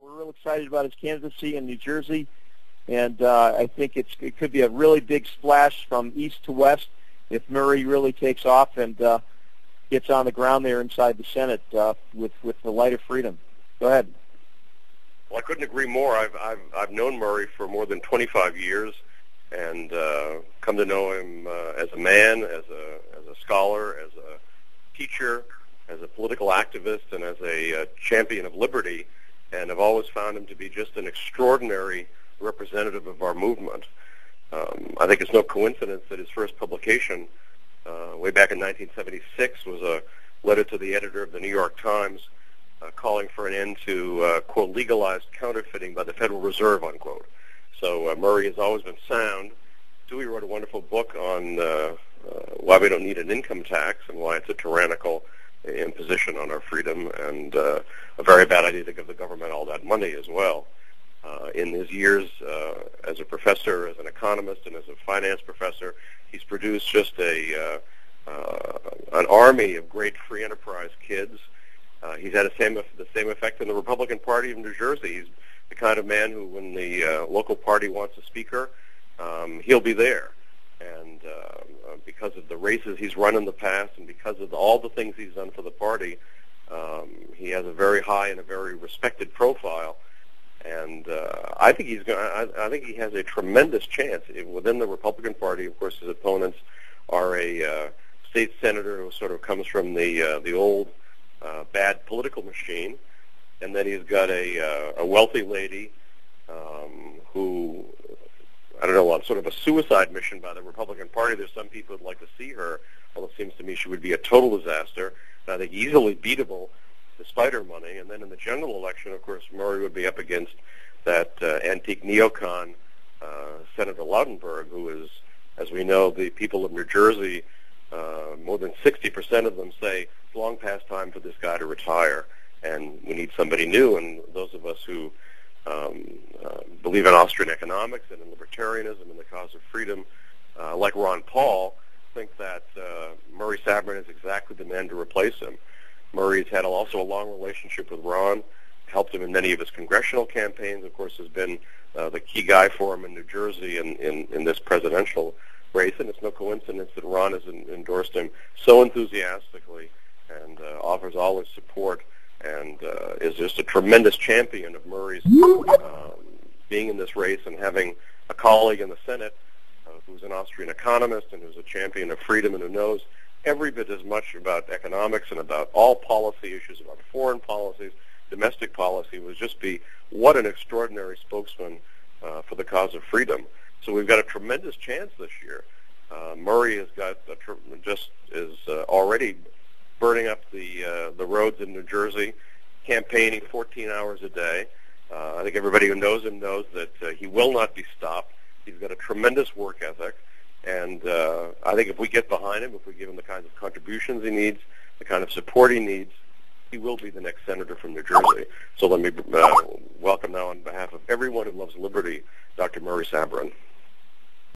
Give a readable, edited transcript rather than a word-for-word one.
We're real excited about his candidacy in New Jersey, and I think it could be a really big splash from east to west if Murray really takes off and gets on the ground there inside the Senate with the light of freedom. Go ahead. Well, I couldn't agree more. I've known Murray for more than 25 years, and come to know him as a man, as a scholar, as a teacher, as a political activist, and as a champion of liberty. And I've always found him to be just an extraordinary representative of our movement. I think it's no coincidence that his first publication, way back in 1976, was a letter to the editor of the New York Times calling for an end to, quote, legalized counterfeiting by the Federal Reserve, unquote. So Murray has always been sound. Dewey wrote a wonderful book on why we don't need an income tax and why it's a tyrannical imposition on our freedom, and a very bad idea to give the government all that money as well. In his years as a professor, as an economist, and as a finance professor, he's produced just an army of great free enterprise kids. He's had the same effect in the Republican Party of New Jersey. He's the kind of man who, when the local party wants a speaker, he'll be there. And because of the races he's run in the past, and because of all the things he's done for the party, he has a very high and a very respected profile. And I think I think he has a tremendous chance within the Republican Party. Of course, his opponents are a state senator who sort of comes from the old bad political machine, and then he's got a wealthy lady who, I don't know, on sort of a suicide mission by the Republican Party. There's some people who'd like to see her, although it seems to me she would be a total disaster, and I think easily beatable despite her money. And then in the general election, of course, Murray would be up against that antique neocon, Senator Lautenberg, who is, as we know, the people of New Jersey, more than 60% of them say it's long past time for this guy to retire, and we need somebody new. And those of us who believe in Austrian economics and in libertarianism and the cause of freedom, like Ron Paul, think that Murray Sabrin is exactly the man to replace him. Murray's had also a long relationship with Ron, helped him in many of his congressional campaigns, of course, has been the key guy for him in New Jersey in this presidential race, and it's no coincidence that Ron has endorsed him so enthusiastically and offers all his support, and is just a tremendous champion of Murray's being in this race and having a colleague in the Senate who's an Austrian economist and who's a champion of freedom and who knows every bit as much about economics and about all policy issues, about foreign policies, domestic policy, would just be what an extraordinary spokesman for the cause of freedom. So we've got a tremendous chance this year. Murray has got is already burning up the roads in New Jersey, campaigning 14 hours a day. I think everybody who knows him knows that he will not be stopped. He's got a tremendous work ethic, and I think if we get behind him, if we give him the kinds of contributions he needs, the kind of support he needs, he will be the next senator from New Jersey. So let me welcome now on behalf of everyone who loves liberty, Dr. Murray Sabrin.